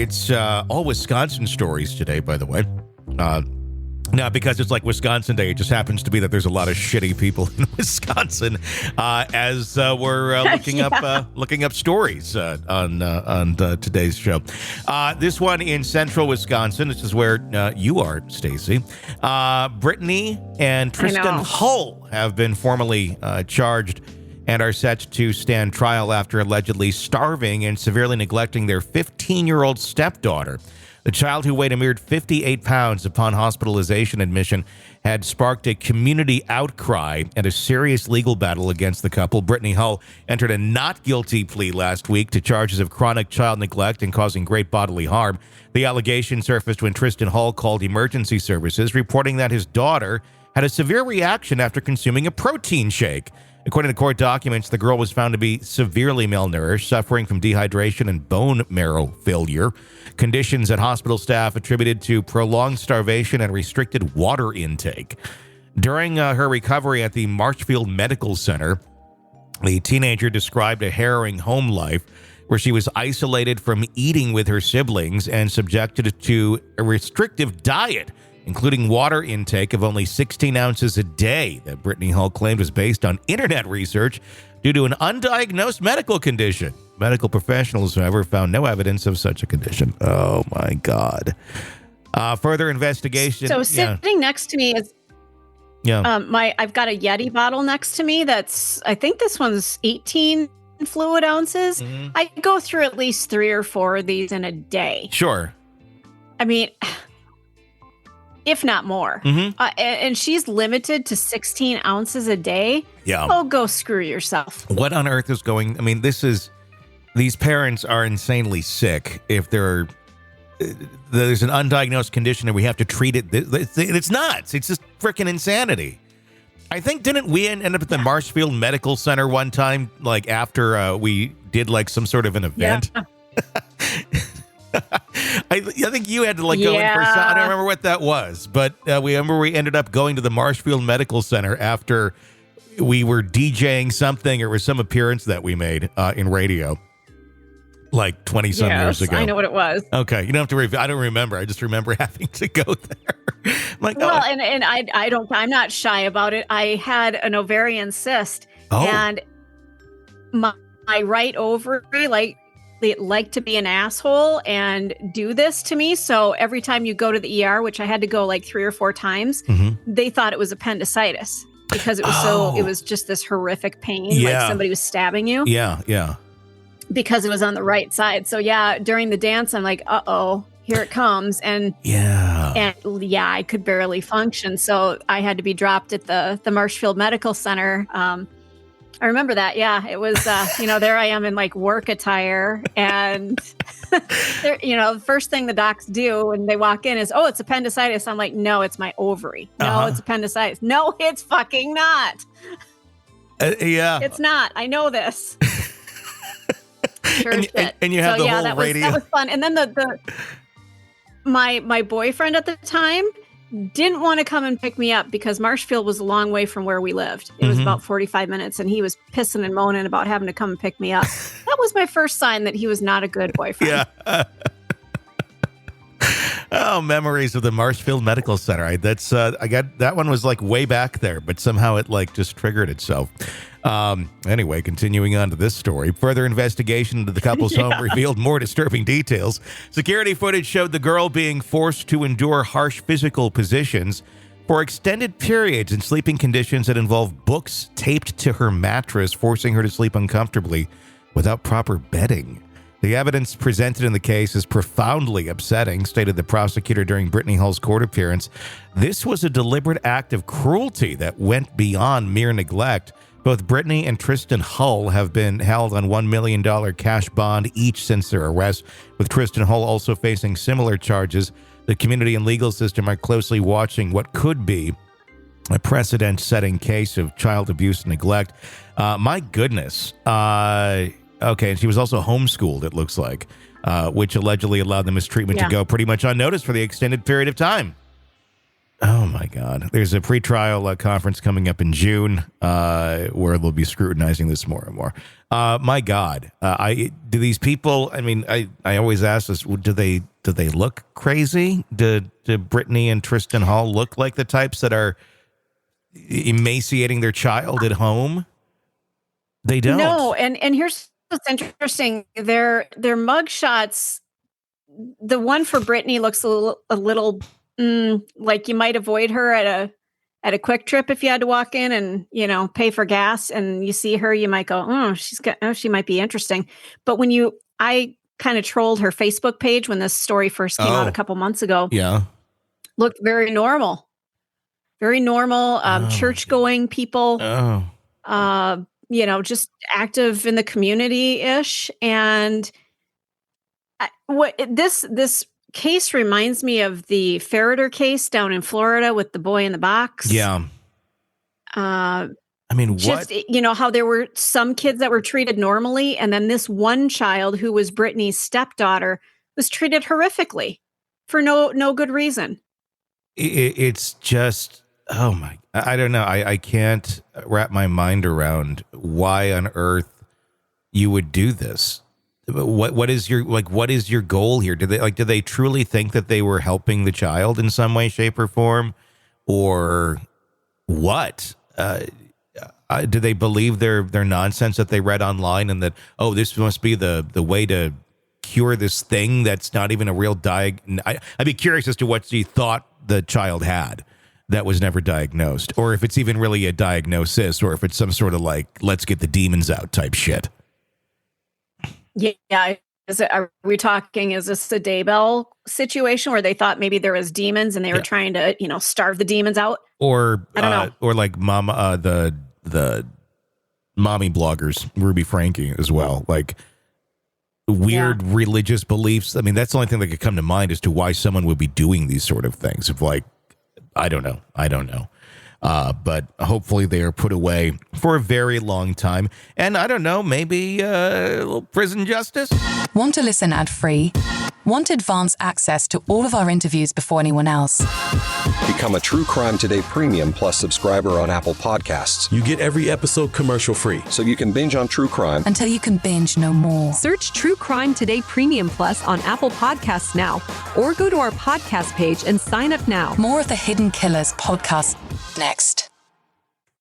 It's all Wisconsin stories today, by the way. Not because it's like Wisconsin Day. It just happens to be that there's a lot of shitty people in Wisconsin as we're looking up stories on today's show. This one in central Wisconsin. This is where you are, Stacey. Brittany and Tristan Hull have been formally charged and are set to stand trial after allegedly starving and severely neglecting their 15-year-old stepdaughter. The child, who weighed a mere 58 pounds upon hospitalization admission, had sparked a community outcry and a serious legal battle against the couple. Brittany Hull entered a not guilty plea last week to charges of chronic child neglect and causing great bodily harm. The allegation surfaced when Tristan Hull called emergency services, reporting that his daughter had a severe reaction after consuming a protein shake. According to court documents, the girl was found to be severely malnourished, suffering from dehydration and bone marrow failure, conditions that hospital staff attributed to prolonged starvation and restricted water intake. During her recovery at the Marshfield Medical Center, the teenager described a harrowing home life where she was isolated from eating with her siblings and subjected to a restrictive diet, including water intake of only 16 ounces a day that Brittany Hull claimed was based on internet research due to an undiagnosed medical condition. Medical professionals, however, found no evidence of such a condition. Oh, my God. Further investigation. So sitting next to me is I've got a Yeti bottle next to me that's, I think this one's 18 fluid ounces. Mm-hmm. I go through at least 3 or 4 of these in a day. Sure. I mean, if not more. Mm-hmm. And she's limited to 16 ounces a day. Yeah. Oh, go screw yourself. What on earth is going... I mean, these parents are insanely sick if there's an undiagnosed condition and we have to treat it. It's nuts. It's just freaking insanity. I think, didn't we end up at the Marshfield Medical Center one time, like after we did like some sort of an event? Yeah. I think you had to go in for some, I don't remember what that was, but we ended up going to the Marshfield Medical Center after we were DJing something, or it was some appearance that we made in radio like 20 some years ago. I know what it was. Okay. You don't have to I don't remember. I just remember having to go there. And I'm not shy about it. I had an ovarian cyst and my right ovary, they like to be an asshole and do this to me. So every time you go to the ER, which I had to go like 3 or 4 times, they thought it was appendicitis because it was it was just this horrific pain, like somebody was stabbing you. Yeah, yeah. Because it was on the right side. So during the dance, I'm like, uh-oh, here it comes. And I could barely function. So I had to be dropped at the Marshfield Medical Center. I remember that. Yeah, it was, there I am in like work attire, and the first thing the docs do when they walk in is, it's appendicitis. I'm like, no, it's my ovary. No, it's appendicitis. No, it's fucking not. It's not. I know this. Sure and you have the whole radio. That was fun. And then my boyfriend at the time didn't want to come and pick me up because Marshfield was a long way from where we lived. It was about 45 minutes, and he was pissing and moaning about having to come and pick me up. That was my first sign that he was not a good boyfriend. Yeah. Oh, memories of the Marshfield Medical Center. I got that one was like way back there, but somehow it just triggered itself. Anyway, continuing on to this story. Further investigation into the couple's home revealed more disturbing details. Security footage showed the girl being forced to endure harsh physical positions for extended periods in sleeping conditions that involve books taped to her mattress, forcing her to sleep uncomfortably without proper bedding. The evidence presented in the case is profoundly upsetting, stated the prosecutor during Brittany Hull's court appearance. This was a deliberate act of cruelty that went beyond mere neglect. Both Brittany and Tristan Hull have been held on $1 million cash bond each since their arrest, with Tristan Hull also facing similar charges. The community and legal system are closely watching what could be a precedent-setting case of child abuse and neglect. My goodness. Okay, and she was also homeschooled, it looks like, which allegedly allowed the mistreatment to go pretty much unnoticed for the extended period of time. Oh, my God. There's a pretrial conference coming up in June where they'll be scrutinizing this more and more. My God. Do these people, I mean, I always ask this, do they look crazy? Do Brittany and Tristan Hull look like the types that are emaciating their child at home? They don't. No, and here's what's interesting. Their mug shots, the one for Brittany looks a little like you might avoid her at a Quick Trip if you had to walk in and, pay for gas, and you see her, you might go, she might be interesting. But I kind of trolled her Facebook page when this story first came out a couple months ago. Yeah. Looked very normal. Very normal, church-going people, just active in the community-ish. And this case reminds me of the Ferreter case down in Florida with the boy in the box. Yeah. I mean, what? Just, how there were some kids that were treated normally, and then this one child who was Brittany's stepdaughter was treated horrifically for no good reason. It's just, oh my, I don't know. I can't wrap my mind around why on earth you would do this. What is your goal here? Do they truly think that they were helping the child in some way, shape, or form, or what? Do they believe their nonsense that they read online, and that, this must be the way to cure this thing that's not even a real I'd be curious as to what she thought the child had that was never diagnosed, or if it's even really a diagnosis, or if it's some sort of let's get the demons out type shit. Yeah. Are we talking, is this a Daybell situation where they thought maybe there was demons and they were trying to, starve the demons out? Or, I don't know. Or like mama, the mommy bloggers, Ruby Frankie as well. Like weird religious beliefs. I mean, that's the only thing that could come to mind as to why someone would be doing these sort of things. I don't know. But hopefully they are put away for a very long time. And I don't know, maybe a little prison justice? Want to listen ad-free? Want advanced access to all of our interviews before anyone else? Become a True Crime Today Premium Plus subscriber on Apple Podcasts. You get every episode commercial-free. So you can binge on true crime until you can binge no more. Search True Crime Today Premium Plus on Apple Podcasts now, or go to our podcast page and sign up now. More of the Hidden Killers podcast next.